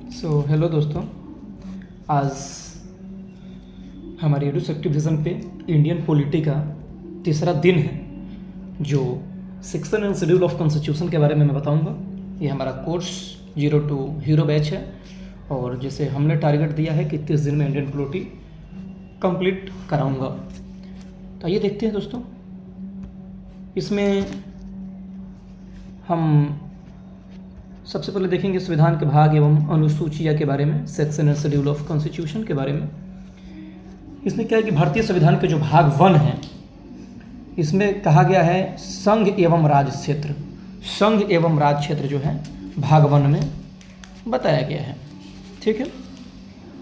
Hello दोस्तों, आज हमारे एडुसेक्टिविज़न पे इंडियन पॉलिटी का तीसरा दिन है, जो section and schedule of constitution के बारे में मैं बताऊंगा। ये हमारा कोर्स 0 to हीरो बैच है और जैसे हमने टारगेट दिया है कि 30 दिन में इंडियन पॉलिटी कंप्लीट कराऊंगा। तो आइए देखते हैं दोस्तों, इसमें हम सबसे पहले देखेंगे संविधान के भाग एवं अनुसूचिया के बारे में, section and schedule of constitution के बारे में। इसमें क्या है कि भारतीय संविधान के जो भाग 1 है, इसमें कहा गया है संघ एवं राज्य क्षेत्र। संघ एवं राज्य क्षेत्र जो है भाग 1 में बताया गया है, ठीक है।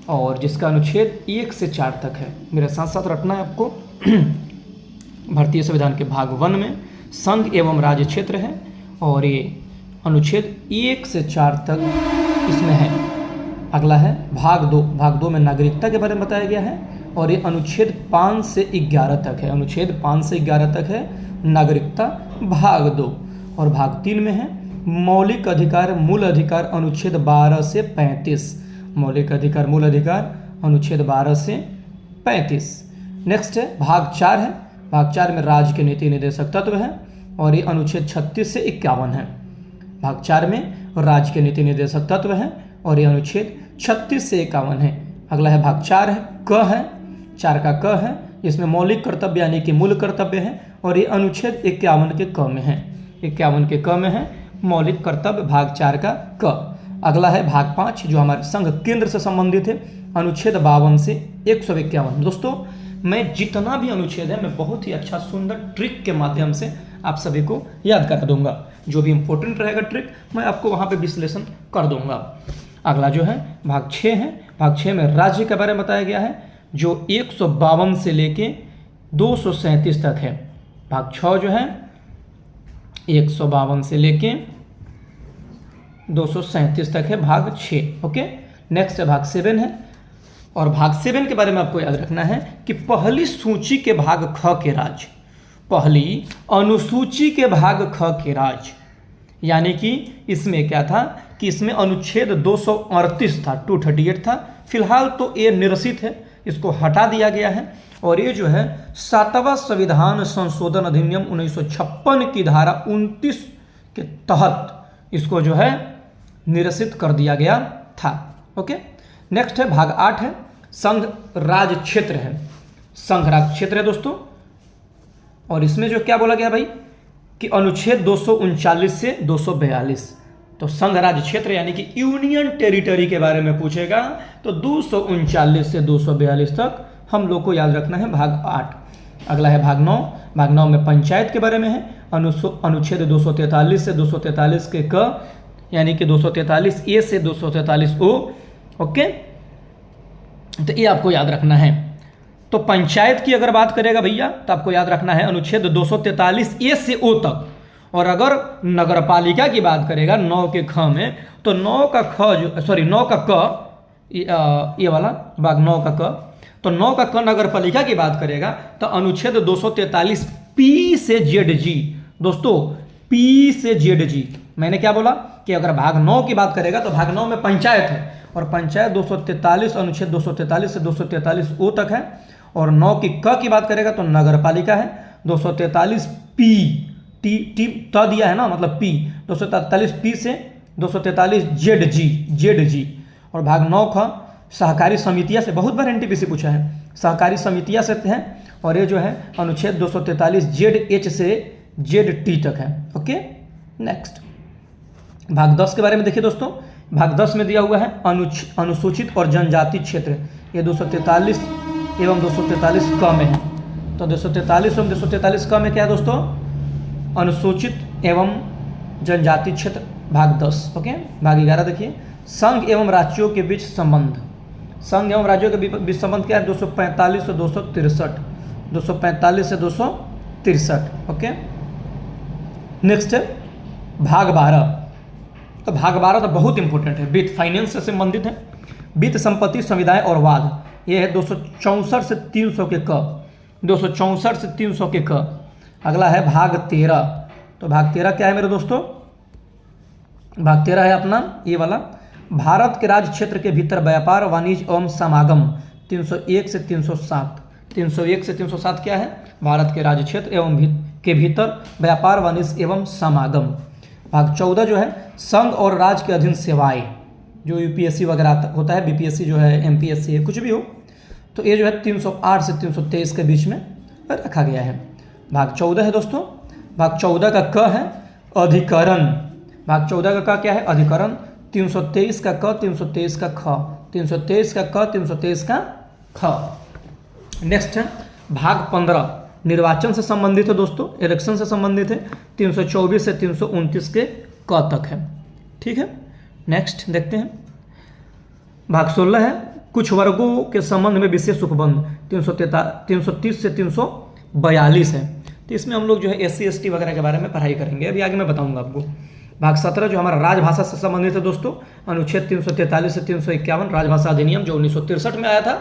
और जिसका अनुच्छेद 1 से 4 तक है। मेरे साथ साथ रटना है आपको। भारतीय संविधान के भाग 1 में संघ एवं राज्य क्षेत्र है और ये अनुच्छेद 1 से 4 तक इसमें है। अगला है भाग 2। भाग 2 में नागरिकता के बारे में बताया गया है और ये अनुच्छेद 5 से 11 तक है। अनुच्छेद 5 से 11 तक है नागरिकता भाग 2। और भाग 3 में है मौलिक अधिकार मूल अधिकार, अनुच्छेद 12 से 35। मौलिक अधिकार मूल अधिकार अनुच्छेद 12 से 35। नेक्स्ट है भाग 4 है। भाग 4 में राज्य के नीति निर्देशक तत्व है और ये अनुच्छेद 36 से 51 है। भाग 4 में राज्य के नीति निर्देशक तत्व है और ये अनुच्छेद 36 से 51 है। अगला है भाग 4 है, क है, 4 का क है, इसमें मौलिक कर्तव्य यानी कि मूल कर्तव्य है और ये अनुच्छेद 51 के क में है। 51 के क में है मौलिक कर्तव्य, भाग 4 का क। अगला है भाग 5 जो हमारे संघ केंद्र से संबंधित है, अनुच्छेद 52 से 151। दोस्तों, मैं जितना भी अनुच्छेद है मैं बहुत ही अच्छा सुंदर ट्रिक के माध्यम से आप सभी को याद करा दूंगा। जो भी इंपॉर्टेंट रहेगा ट्रिक मैं आपको वहाँ पे विश्लेषण कर दूंगा। अगला जो है भाग 6 है। भाग 6 में राज्य के बारे में बताया गया है, जो 152 से लेके 237 तक है। भाग 6 जो है 152 से लेके 237 तक है, भाग 6। ओके, नेक्स्ट है भाग 7 है। और भाग 7 के बारे में आपको याद रखना है कि पहली सूची के भाग ख के राज्य, पहली अनुसूची के भाग ख के राज्य, यानी कि इसमें क्या था कि इसमें अनुच्छेद 238 था, 238 था। फिलहाल तो ये निरसित है, इसको हटा दिया गया है। और ये जो है 7वां संविधान संशोधन अधिनियम 1956 की धारा 29 के तहत इसको जो है निरसित कर दिया गया था। ओके, नेक्स्ट है भाग 8 है, संघ राज्य क्षेत्र है। संघ राज्य क्षेत्र है दोस्तों। और इसमें जो क्या बोला गया भाई कि अनुच्छेद 239 से 242, तो संघ राज्य क्षेत्र यानी कि यूनियन टेरिटरी के बारे में पूछेगा तो 239 से 242 तक हम लोग को याद रखना है, भाग 8। अगला है भाग 9। भाग 9 में पंचायत के बारे में है, अनुच्छेद 243 से 243 के क, यानी कि 243 ए से 243 ओ। ओके, तो ये आपको याद रखना है। तो पंचायत की अगर बात करेगा भैया तो आपको याद रखना है अनुच्छेद 243 ए से ओ तक। और अगर नगर पालिका की बात करेगा 9 के ख में, तो 9 का क, ये वाला भाग 9 का क, तो 9 का क नगर पालिका की बात करेगा तो अनुच्छेद 243 पी से जेड जी। दोस्तों, पी से जेड जी, मैंने क्या बोला कि अगर भाग 9 की बात करेगा तो भाग 9 में पंचायत है और पंचायत 243, अनुच्छेद 243 से 243 ओ तक है। और 9 की क की बात करेगा तो नगर पालिका है, 243 पी, टी त दिया है ना, मतलब पी, 243 पी से 243 जेड जी। और भाग 9 ख सहकारी समितियां से, बहुत बार एनटीपीसी पूछा है, सहकारी समितियां से है और ये जो है अनुच्छेद 243 जेड एच से जेड टी तक है। ओके, नेक्स्ट भाग 10 के बारे में देखिए दोस्तों। भाग 10 में दिया हुआ है अनुसूचित और जनजाति क्षेत्र, ये 243 एवं 243 क में है। तो 243 एवं 243 क में क्या है दोस्तों, अनुसूचित एवं जनजाति क्षेत्र, भाग 10। ओके, भाग 11 देखिए, संघ एवं राज्यों के बीच संबंध। संघ एवं राज्यों के बीच संबंध क्या है, 245 से 263, 245 से 263। ओके, नेक्स्ट है भाग 12। तो भाग 12 तो बहुत इंपॉर्टेंट है, वित्त फाइनेंस से संबंधित है। वित्त संपत्ति समुदाय और वाद, ये है 264 से 300 के क, 264 से 300 के क। अगला है भाग 13। तो भाग 13 क्या है मेरे दोस्तों, भाग 13 है अपना ये वाला भारत के राज्य क्षेत्र के भीतर व्यापार वाणिज्य एवं समागम 301 से 307। 301 से 307 क्या है? भारत के राज्य क्षेत्र एवं के भीतर व्यापार वाणिज्य एवं समागम। भाग 14 जो है संघ और राज्य के अधीन सेवाएं, जो यूपीएससी वगैरह होता है, बीपीएससी जो है, एमपीएससी है, कुछ भी हो, तो ये जो है 308 से 323 के बीच में रखा गया है। भाग 14 है दोस्तों। भाग 14 का क है अधिकरण। भाग 14 का क क्या है? अधिकरण। 323 का क, 323 का ख, 323 का क, 323 का ख। नेक्स्ट है भाग 15 निर्वाचन से संबंधित है दोस्तों, इलेक्शन से संबंधित है। 324 से 329 के क तक है। ठीक है, नेक्स्ट देखते हैं। भाग 16 है कुछ वर्गों के संबंध में विशेष उपबंध। 330 से 342 है। तो इसमें हम लोग जो है SC ST वगैरह के बारे में पढ़ाई करेंगे, अभी आगे मैं बताऊंगा आपको। भाग 17 जो हमारा राजभाषा से संबंधित है दोस्तों, अनुच्छेद 343 से 351 राजभाषा अधिनियम जो 1963 में आया था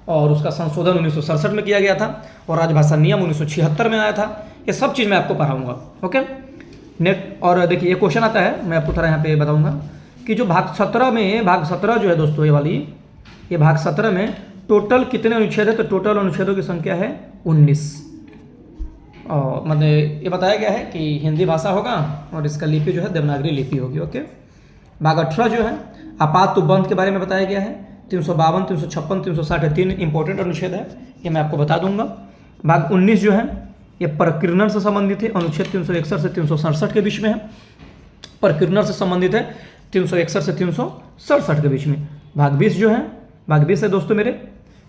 और उसका संशोधन 1967 में किया गया था, और राजभाषा नियम 1976 में आया था। ये सब चीज़ मैं आपको पढ़ाऊंगा। Okay, next. और देखिए ये क्वेश्चन आता है, मैं आपको थोड़ा यहाँ पे बताऊंगा कि जो भाग 17 में, भाग 17 जो है दोस्तों, ये भाग 17 में टोटल कितने अनुच्छेद है? तो टोटल अनुच्छेदों की संख्या है 19। और मतलब ये बताया गया है कि हिंदी भाषा होगा और इसका लिपि जो है देवनागरी लिपि होगी। ओके। भाग 18 जो है आपात उपबंध के बारे में बताया गया है। 352, 356, 360 3 इंपॉर्टेंट अनुच्छेद है, ये मैं आपको बता दूंगा। भाग 19 जो है ये प्रकीर्णन से संबंधित है, अनुच्छेद 361 से 367 के बीच में है। प्रकीर्णन से संबंधित है 361 से 367 के बीच में। भाग 20 जो है, भाग 20 है दोस्तों मेरे,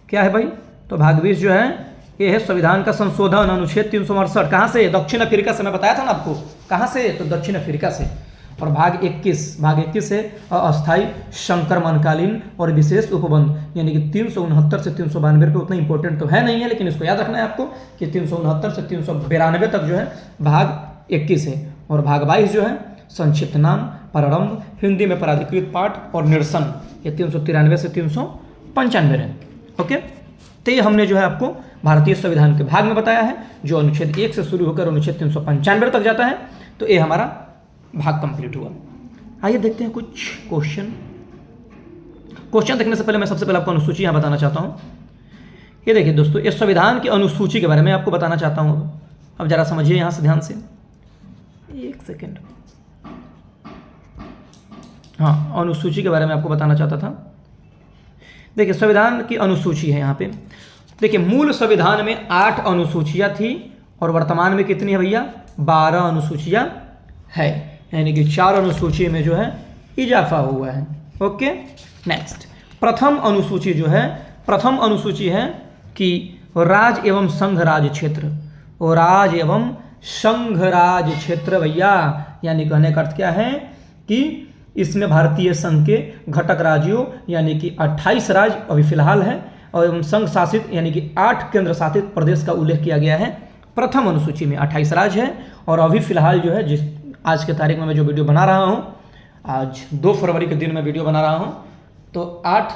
क्या है भाई? तो भाग 20 जो है ये है संविधान का संशोधन, अनुच्छेद 368। कहाँ से? दक्षिण अफ्रीका से। मैं बताया था ना आपको, कहाँ से? तो दक्षिण अफ्रीका से। और भाग 21 है अस्थायी संक्रमणकालीन और विशेष उपबंध, यानी कि 369 से 392 पे उतना इंपॉर्टेंट तो है नहीं है, लेकिन इसको याद रखना है आपको कि 369 से 392 तक जो है भाग 21 है। और भाग 22 जो है संक्षिप्त नाम, प्रारंभ, हिंदी में प्राधिकृत पाठ और निरसन, ये 393 से 395 है। ओके, तो ये हमने जो है आपको भारतीय संविधान के भाग में बताया है, जो अनुच्छेद 1 से शुरू होकर अनुच्छेद 395 तक जाता है। तो ये हमारा भाग कंप्लीट हुआ। आइए देखते हैं कुछ क्वेश्चन देखने से पहले मैं सबसे पहले आपको अनुसूची यहाँ बताना चाहता हूँ। ये देखिए दोस्तों, इस संविधान की अनुसूची के बारे में आपको बताना चाहता हूँ। अब जरा समझिए यहाँ से ध्यान से, एक सेकेंड। हाँ, अनुसूची के बारे में आपको बताना चाहता था। देखिए संविधान की अनुसूची है यहाँ पे। देखिए मूल संविधान में 8 अनुसूचियाँ थी और वर्तमान में कितनी है भैया? 12 अनुसूचियाँ है, यानी कि 4 अनुसूची में जो है इजाफा हुआ है। Okay, next. प्रथम अनुसूची जो है, प्रथम अनुसूची है कि राज्य एवं संघ राज्य क्षेत्र, और राज्य एवं संघ राज्य क्षेत्र भैया, यानी कहने का अर्थ क्या है कि इसमें भारतीय संघ के घटक राज्यों यानी कि 28 राज्य अभी फिलहाल है, और एवं संघ शासित यानी कि 8 केंद्र शासित प्रदेश का उल्लेख किया गया है। प्रथम अनुसूची में 28 राज्य है, और अभी फिलहाल जो है जिस आज के तारीख में मैं जो वीडियो बना रहा हूँ, आज 2 फरवरी के दिन मैं वीडियो बना रहा हूँ, तो 8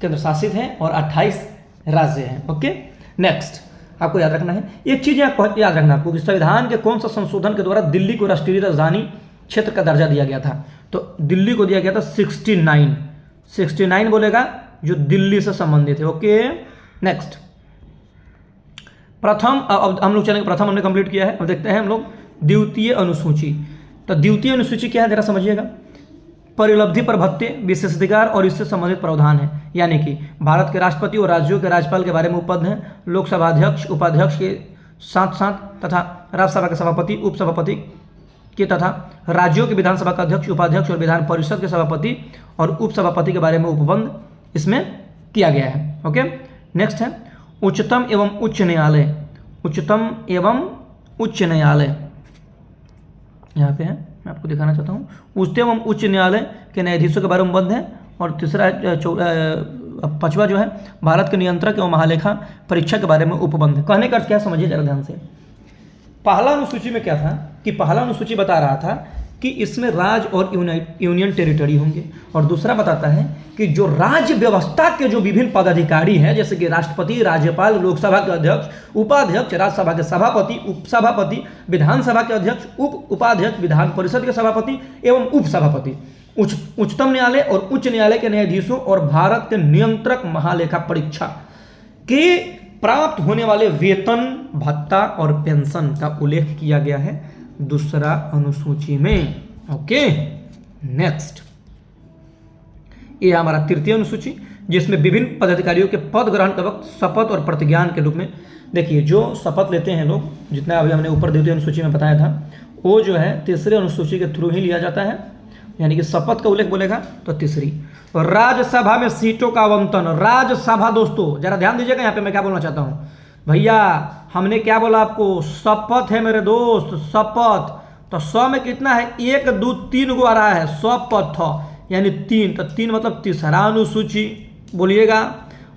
केंद्र शासित हैं और 28 राज्य हैं। ओके, नेक्स्ट आपको याद रखना है एक चीज़, याद रखना आपको कि संविधान के कौन सा संशोधन के द्वारा दिल्ली को राष्ट्रीय राजधानी क्षेत्र का दर्जा दिया गया था? तो दिल्ली को दिया गया था 69 बोलेगा जो दिल्ली से संबंधित है। Okay, next. प्रथम, अब हम लोग चलेंगे, प्रथम हमने कंप्लीट किया है। अब देखते हैं हम लोग द्वितीय अनुसूची। तो द्वितीय अनुसूची क्या है जरा समझिएगा। परिलब्धि पर भत्ते, विशेषाधिकार और इससे संबंधित प्रावधान है, यानी कि भारत के राष्ट्रपति और राज्यों के राज्यपाल के बारे में उपबंध है। लोकसभा अध्यक्ष, उपाध्यक्ष के साथ साथ तथा राज्यसभा के सभापति, उपसभापति के तथा राज्यों के विधानसभा का अध्यक्ष, उपाध्यक्ष और विधान परिषद के सभापति और उपसभापति के बारे में उपबंध इसमें किया गया है। ओके, नेक्स्ट है उच्चतम एवं उच्च न्यायालय। उच्चतम एवं उच्च न्यायालय यहाँ पे है, मैं आपको दिखाना चाहता हूँ। उच्चतम एवं उच्च न्यायालय के न्यायाधीशों के बारे में उपबंध है। और तीसरा 5वां जो है भारत के नियंत्रक एवं महालेखा परीक्षा के बारे में उपबंध है। कहने का अर्थ क्या समझिए जरा ध्यान से। पहला अनुसूची में क्या था कि पहला अनुसूची बता रहा था कि इसमें राज्य और यूनियन टेरिटरी होंगे, और दूसरा बताता है कि जो राज्य व्यवस्था के जो विभिन्न पदाधिकारी हैं, जैसे कि राष्ट्रपति, राज्यपाल, लोकसभा के अध्यक्ष, उपाध्यक्ष, राज्यसभा के सभापति, उपसभापति, विधानसभा के अध्यक्ष, उपाध्यक्ष, विधान परिषद के सभापति एवं उपसभापति, उच्चतम न्यायालय और उच्च न्यायालय के न्यायाधीशों और भारत के नियंत्रक महालेखा परीक्षा के प्राप्त होने वाले वेतन, भत्ता और पेंशन का उल्लेख किया गया है दूसरा अनुसूची में। ओके, नेक्स्ट, ये हमारा तृतीय अनुसूची, जिसमें विभिन्न पदाधिकारियों के पद ग्रहण के वक्त शपथ और प्रतिज्ञान के रूप में, देखिए जो शपथ लेते हैं लोग, जितना अभी हमने ऊपर द्वितीय अनुसूची में बताया था, वो जो है तीसरे अनुसूची के थ्रू ही लिया जाता है, यानी कि शपथ का उल्लेख बोलेगा तो तीसरी। और राज्यसभा में सीटों का आवंटन, राज्यसभा दोस्तों जरा ध्यान दीजिएगा, यहाँ पे मैं क्या बोलना चाहता हूँ भैया, हमने क्या बोला आपको, शपथ है मेरे दोस्त, शपथ, तो 100 में कितना है, 1 2 3 गो आ रहा है, शपथ यानी 3, तो 3 मतलब तीसरा अनुसूची, बोलिएगा।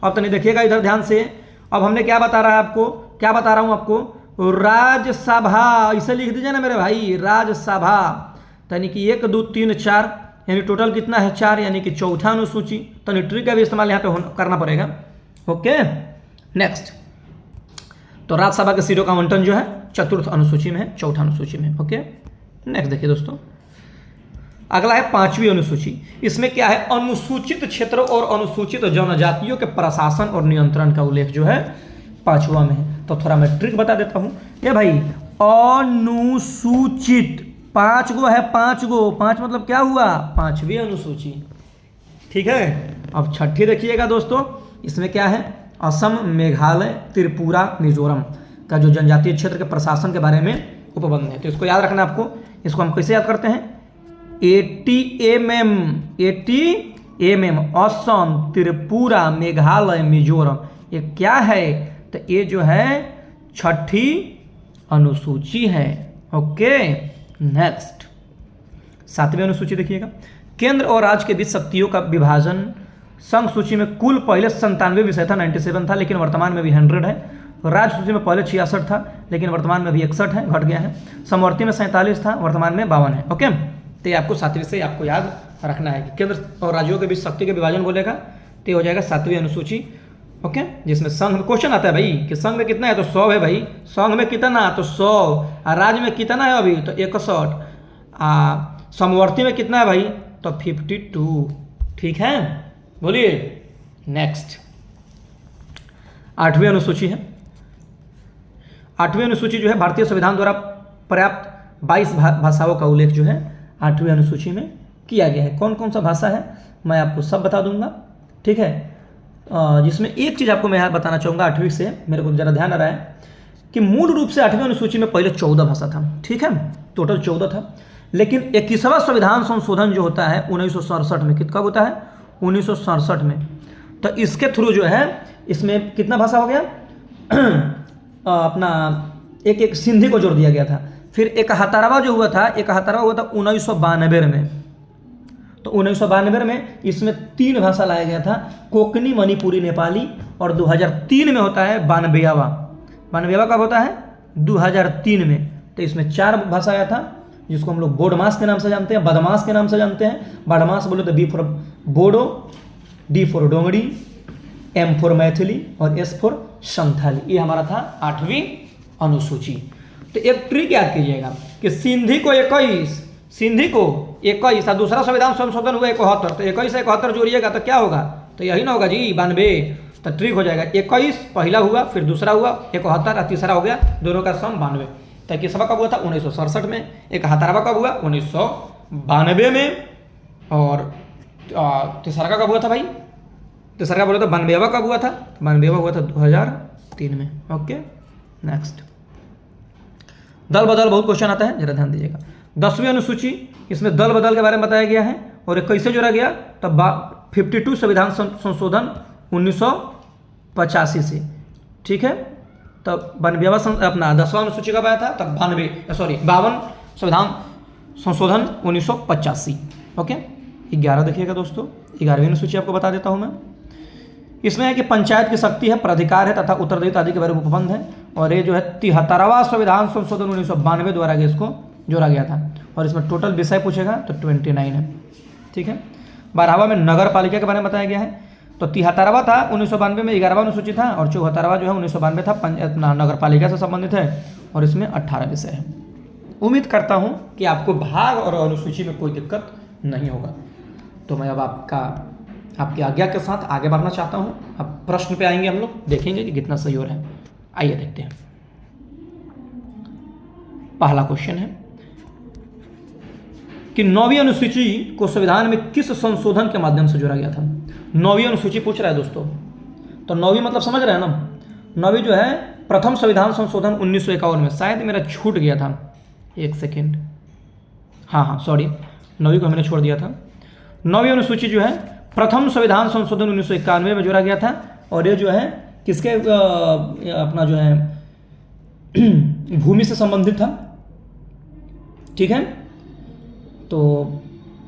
अब तो नहीं देखिएगा इधर ध्यान से, अब हमने क्या बता रहा है आपको, क्या बता रहा हूँ आपको, राज्यसभा, इसे लिख दीजिए ना मेरे भाई, राज्यसभा, यानी कि 1 2 3 4, यानी टोटल कितना है 4, यानी कि चौथा अनुसूची, तो ट्रिक का भी इस्तेमाल यहाँ पे करना पड़ेगा। ओके, नेक्स्ट, तो राज्यसभा के सीटों का आवंटन जो है चतुर्थ अनुसूची में है, चौथा अनुसूची में। ओके, नेक्स्ट देखिए दोस्तों, अगला है पांचवी अनुसूची। इसमें क्या है, अनुसूचित क्षेत्र और अनुसूचित जनजातियों के प्रशासन और नियंत्रण का उल्लेख जो है पांचवा में है। तो थोड़ा मैं ट्रिक बता देता हूं, ये भाई अनुसूचित 5 गो है, 5 गो, 5 मतलब क्या हुआ, पांचवी अनुसूची, ठीक है। अब छठी देखिएगा दोस्तों, इसमें क्या है, असम, मेघालय, त्रिपुरा, मिजोरम का जो जनजातीय क्षेत्र के प्रशासन के बारे में उपबंध है। तो इसको याद रखना आपको, इसको हम कैसे याद करते हैं, ATMM, असम, त्रिपुरा, मेघालय, मिजोरम, ये क्या है, तो ये जो है छठी अनुसूची है। ओके, नेक्स्ट, सातवीं अनुसूची देखिएगा, केंद्र और राज्य के बीच शक्तियों का विभाजन। संघ सूची में कुल पहले 97 विषय था, 97 था, लेकिन वर्तमान में भी 100 है। राज्य सूची में पहले 66 था, लेकिन वर्तमान में भी 61 है, घट गया है। समवर्ती में 47 था, वर्तमान में 52 है। ओके, तो ये आपको सातवीं से आपको याद रखना है कि केंद्र और राज्यों के बीच शक्ति के विभाजन बोलेगा, तो ये हो जाएगा सातवीं अनुसूची। ओके, जिसमें संघ में क्वेश्चन आता है भाई कि संघ में कितना है, तो 100 है भाई, संघ में कितना तो 100, और राज्य में कितना है अभी तो 61, समवर्ती में कितना है भाई तो 52, ठीक है। बोलिए नेक्स्ट, आठवीं अनुसूची है। आठवीं अनुसूची जो है भारतीय संविधान द्वारा पर्याप्त 22 भाषाओं का उल्लेख जो है आठवीं अनुसूची में किया गया है। कौन कौन सा भाषा है मैं आपको सब बता दूंगा, ठीक है। जिसमें एक चीज़ आपको मैं यहाँ बताना चाहूँगा, आठवीं से मेरे को ज़रा ध्यान आ रहा है कि मूल रूप से आठवीं अनुसूची में पहले 14 भाषा था, ठीक है, टोटल 14 था। लेकिन 21वां संविधान संशोधन जो होता है 1967 में, कब होता है 1967 में, तो इसके थ्रू जो है इसमें कितना भाषा हो गया अपना एक सिंधी को जोड़ दिया गया था। फिर 71वां जो हुआ था 1992 में, तो 1992 में इसमें 3 भाषा लाया गया था, कोंकणी, मणिपुरी, नेपाली, और 2003 में होता है 92वां। 92वां कब होता है 2003 में, तो इसमें 4 भाषा आया था, जिसको हम लोग बोडमास के नाम से जानते हैं, बदमाश के नाम से जानते हैं। बदमाश बोले तो B for Bodo, D for Dongri, M for Maithili और S फॉर संथाली। ये हमारा था आठवीं अनुसूची। तो एक ट्रिक याद कीजिएगा कि सिंधी को 21 और दूसरा संविधान संशोधन हुआ 71, तो 21 से 71 जोड़िएगा तो क्या होगा, तो यही ना होगा जी 92। तो ट्रिक हो जाएगा 21 पहला हुआ, फिर दूसरा हुआ 71 और तीसरा हो गया, दोनों का सम 92। तो 21वां कब हुआ था 1967 में, 71वां कब हुआ 1992 में, और तीसरा का कब हुआ था भाई, तीसरा का बोला था 92वां कब हुआ था, 92वां हुआ था 2003 में। ओके नेक्स्ट, दल बदल बहुत क्वेश्चन आता है, जरा ध्यान दीजिएगा। 10वीं अनुसूची, इसमें दल बदल के बारे में बताया गया है और ये कैसे जोड़ा गया, तब 52 संविधान संशोधन 1985 से, ठीक है। तब 92वां अपना 10वां अनुसूची कब आया था, तब 52 संविधान संशोधन 1985। ओके, 11 देखिएगा दोस्तों, 11वीं अनुसूची आपको बता देता हूँ मैं। इसमें है कि पंचायत की शक्ति है, प्राधिकार है तथा उत्तरदायित्व आदि के बारे में उपबंध है, और ये जो है 73वां संविधान संशोधन 1992 द्वारा इसको जोड़ा गया था, और इसमें टोटल विषय पूछेगा तो 29 है, ठीक है। 12वां में नगर पालिका के बारे में बताया गया है, तो 73वां था 1992 में, 11वां अनुसूची था, और 74वां जो है 1992 था अपना नगर पालिका से संबंधित है, और इसमें 18 विषय है। उम्मीद करता हूँ कि आपको भाग और अनुसूची में कोई दिक्कत नहीं होगा। तो मैं अब आपकी आज्ञा के साथ आगे बढ़ना चाहता हूँ। अब प्रश्न पे आएंगे हम लोग, देखेंगे कि कितना सही हो रहा है। आइए देखते हैं। पहला क्वेश्चन है कि 9वीं अनुसूची को संविधान में किस संशोधन के माध्यम से जोड़ा गया था। 9वीं अनुसूची पूछ रहा है दोस्तों, तो 9वीं मतलब समझ रहे हैं ना। 9वीं जो है प्रथम संविधान संशोधन 1951 में, शायद मेरा छूट गया था, एक सेकेंड, हाँ सॉरी, 9वीं को मैंने छोड़ दिया था। 9वीं अनुसूची जो है प्रथम संविधान संशोधन 1991 में जोड़ा गया था, और ये जो है किसके अपना जो है भूमि से संबंधित था, ठीक है। तो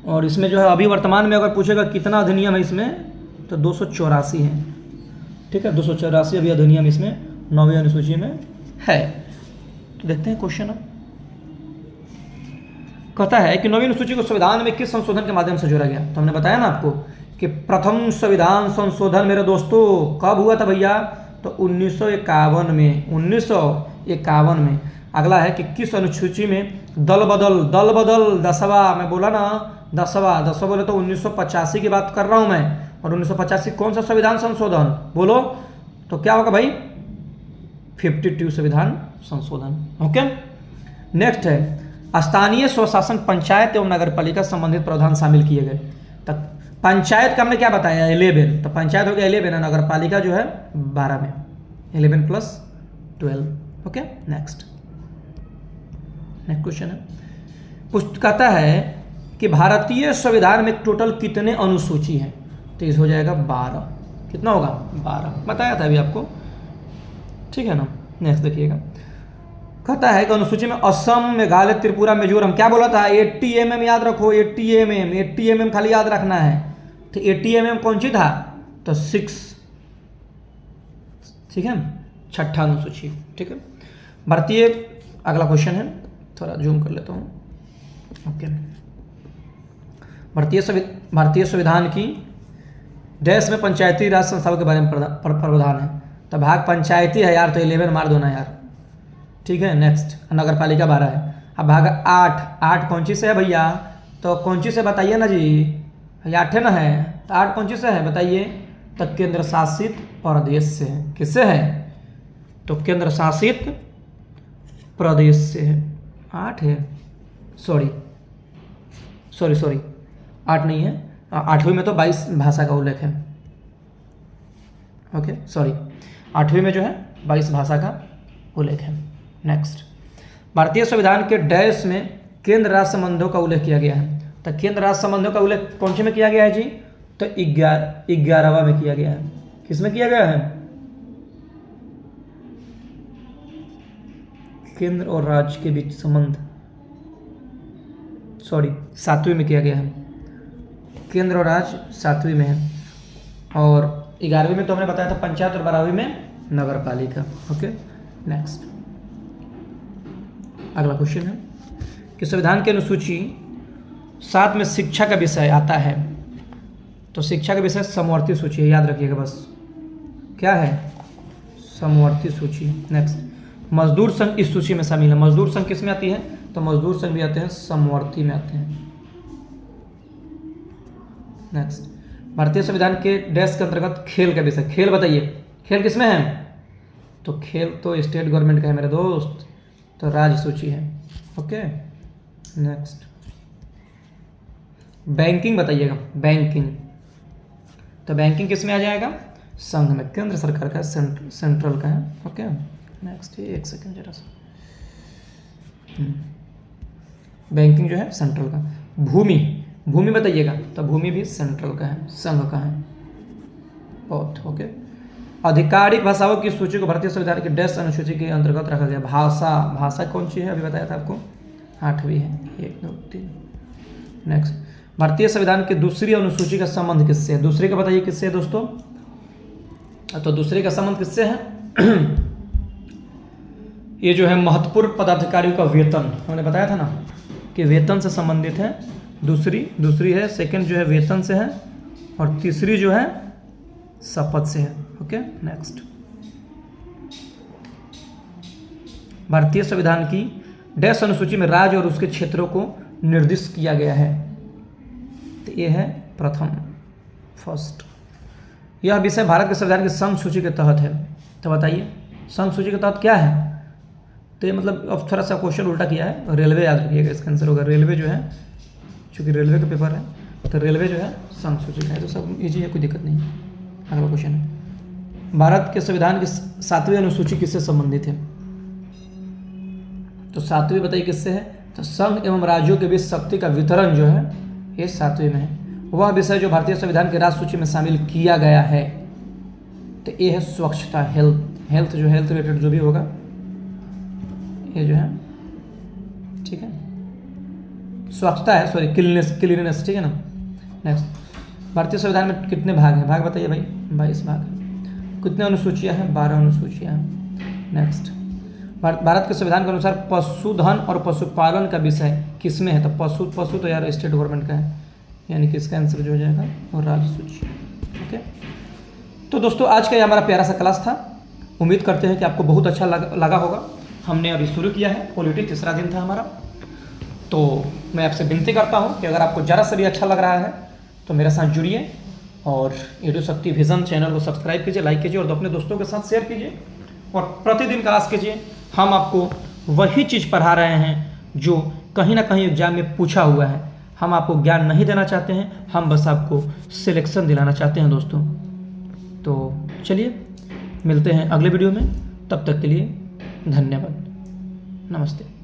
और इसमें जो है अभी वर्तमान में अगर पूछेगा कितना अधिनियम है इसमें, तो 284 है, ठीक है। 284 अभी अधिनियम इसमें 9वीं अनुसूची में है। तो देखते हैं क्वेश्चन। अब कहता है कि 9वीं अनुसूची को संविधान में किस संशोधन के माध्यम से जोड़ा गया। तो हमने बताया ना आपको कि प्रथम संविधान संशोधन मेरे दोस्तों कब हुआ था भैया, तो 1951 में, 1951 में। अगला है कि किस अनुसूची में दल बदल 10वां, मैं बोला ना 10वां बोले तो 1985 की बात कर रहा हूँ मैं, और 1985 कौन सा संविधान संशोधन बोलो, तो क्या होगा भाई 52 संविधान संशोधन। ओके, नेक्स्ट है स्थानीय स्वशासन पंचायत एवं नगर पालिका संबंधित प्रावधान शामिल किए गए। तो पंचायत का हमने क्या बताया 11, तो पंचायत हो गया 11 है, नगर पालिका जो है 12 में, 11 + 12। ओके, नेक्स्ट क्वेश्चन है, कहता है कि भारतीय संविधान में टोटल कितने अनुसूची हैं। तो इस हो जाएगा 12। कितना होगा 12, बताया था अभी आपको, ठीक है ना। नेक्स्ट देखिएगा, कहता है कि अनुसूची में असम, मेघालय, त्रिपुरा, मिजोरम, क्या बोला था 80 mm याद रखो, 80 mm खाली याद रखना है। तो 80 mm कौन सी था, तो 6, ठीक है, छठा अनुसूची, ठीक है। भारतीय, अगला क्वेश्चन है, थोड़ा जूम कर लेता हूँ। ओके, भारतीय संविधान की देश में पंचायती राज संस्थाओं के बारे में प्रावधान है। तो भाग पंचायती है यार, तो 11 मार दो ना यार, ठीक है। नेक्स्ट नगर पालिका 12 है। अब भाग 8 कौन सी से है भैया, तो कौन सी से बताइए ना जी, 8 है ना है, तो 8 कौन सी से है बताइए, तो केंद्र शासित प्रदेश से है। किससे है, तो केंद्र शासित प्रदेश से है। 8 है, सॉरी 8 नहीं है, 8वीं में तो 22 भाषा का उल्लेख है। ओके सॉरी, 8वीं में जो है 22 भाषा का उल्लेख है। नेक्स्ट, भारतीय संविधान के डैश में केंद्र राज्य संबंधों का उल्लेख किया गया है। तो केंद्र राज्य संबंधों का उल्लेख कौन से में किया गया है जी, तो 11वां में किया गया है। किस में किया गया है, केंद्र और राज्य के बीच संबंध, सॉरी 7वीं में किया गया है। केंद्र और राज्य 7वीं में है, और 11वीं में तो हमने बताया था पंचायत, और 12वीं में नगर पालिका। ओके, नेक्स्ट अगला क्वेश्चन है कि संविधान की अनुसूची 7 में शिक्षा का विषय आता है। तो शिक्षा का विषय समवर्ती सूची है, याद रखिएगा बस, क्या है समवर्ती सूची। नेक्स्ट, मजदूर संघ इस सूची में शामिल है। मजदूर संघ किस में आती है, तो मजदूर संघ भी आते हैं समवर्ती में आते हैं। नेक्स्ट, भारतीय संविधान के डैश के अंतर्गत खेल का विषय, खेल बताइए, खेल किस में है, तो खेल तो स्टेट गवर्नमेंट का है मेरे दोस्त, तो राज्य सूची है। ओके, नेक्स्ट बैंकिंग बताइएगा, बैंकिंग, तो बैंकिंग किस में आ जाएगा, संघ में, केंद्र सरकार का, सेंट्रल का है। ओके, नेक्स्ट, एक सेकेंड जरा सा, बैंकिंग जो है सेंट्रल का। भूमि बताइएगा, तो भूमि भी सेंट्रल का है, संघ का है बहुत। ओके, आधिकारिक भाषाओं की सूची को भारतीय संविधान की डैश अनुसूची के अंतर्गत रखा गया। भाषा कौन सी है, अभी बताया था आपको, 8वीं है, 1 2 3। नेक्स्ट, भारतीय संविधान की दूसरी अनुसूची का संबंध किससे है, दूसरी का बताइए किससे है दोस्तों, तो दूसरी का संबंध किससे है ये जो है महत्वपूर्ण पदाधिकारियों का वेतन, हमने बताया था ना कि वेतन से संबंधित है। दूसरी है, सेकंड जो है वेतन से है, और तीसरी जो है शपथ से है। ओके, नेक्स्ट, भारतीय संविधान की डैश अनुसूची में राज्य और उसके क्षेत्रों को निर्दिष्ट किया गया है। तो ये है प्रथम, फर्स्ट। यह विषय भारत के संविधान की संघ सूची के तहत है। तो बताइए संघ सूची के तहत क्या है? तो ये मतलब अब थोड़ा सा क्वेश्चन उल्टा किया है, रेलवे याद रखिएगा, इसका आंसर होगा रेलवे जो है, चूँकि रेलवे का पेपर है तो रेलवे जो है संघ सूची का है। तो सब ईजी है, कोई दिक्कत नहीं है। अगला क्वेश्चन है, भारत के संविधान की 7वीं अनुसूची किससे संबंधित है? तो 7वीं बताइए किससे है? तो संघ एवं राज्यों के बीच शक्ति का वितरण जो है ये 7वीं में है। वह विषय जो भारतीय संविधान की राज्य सूची में शामिल किया गया है तो ये है स्वच्छता, हेल्थ जो हेल्थ रिलेटेड जो भी होगा ये जो है, ठीक है, स्वच्छता है, सॉरी क्लीननेस, ठीक है ना। नेक्स्ट, भारतीय संविधान में कितने भाग हैं? भाग बताइए भाई, 22 भाग हैं। कितने अनुसूचियाँ हैं? 12 अनुसूचियाँ हैं। नेक्स्ट, भारत के संविधान के अनुसार पशुधन और पशुपालन का विषय किसमें है? तो पशु तो यार स्टेट गवर्नमेंट का है, यानी कि इसका आंसर जो हो जाएगा वो राज्य सूची। ओके, तो दोस्तों आज का ये हमारा प्यारा सा क्लास था। उम्मीद करते हैं कि आपको बहुत अच्छा लगा होगा। हमने अभी शुरू किया है, पॉलिटी तीसरा दिन था हमारा। तो मैं आपसे विनती करता हूँ कि अगर आपको ज़रा सा भी अच्छा लग रहा है तो मेरे साथ जुड़िए और रेडियो शक्ति विजन चैनल को सब्सक्राइब कीजिए, लाइक कीजिए और अपने दोस्तों के साथ शेयर कीजिए और प्रतिदिन क्लास कीजिए। हम आपको वही चीज़ पढ़ा रहे हैं जो कहीं ना कहीं एग्जाम में पूछा हुआ है। हम आपको ज्ञान नहीं देना चाहते हैं, हम बस आपको सिलेक्शन दिलाना चाहते हैं दोस्तों। तो चलिए मिलते हैं अगले वीडियो में, तब तक के लिए धन्यवाद, नमस्ते।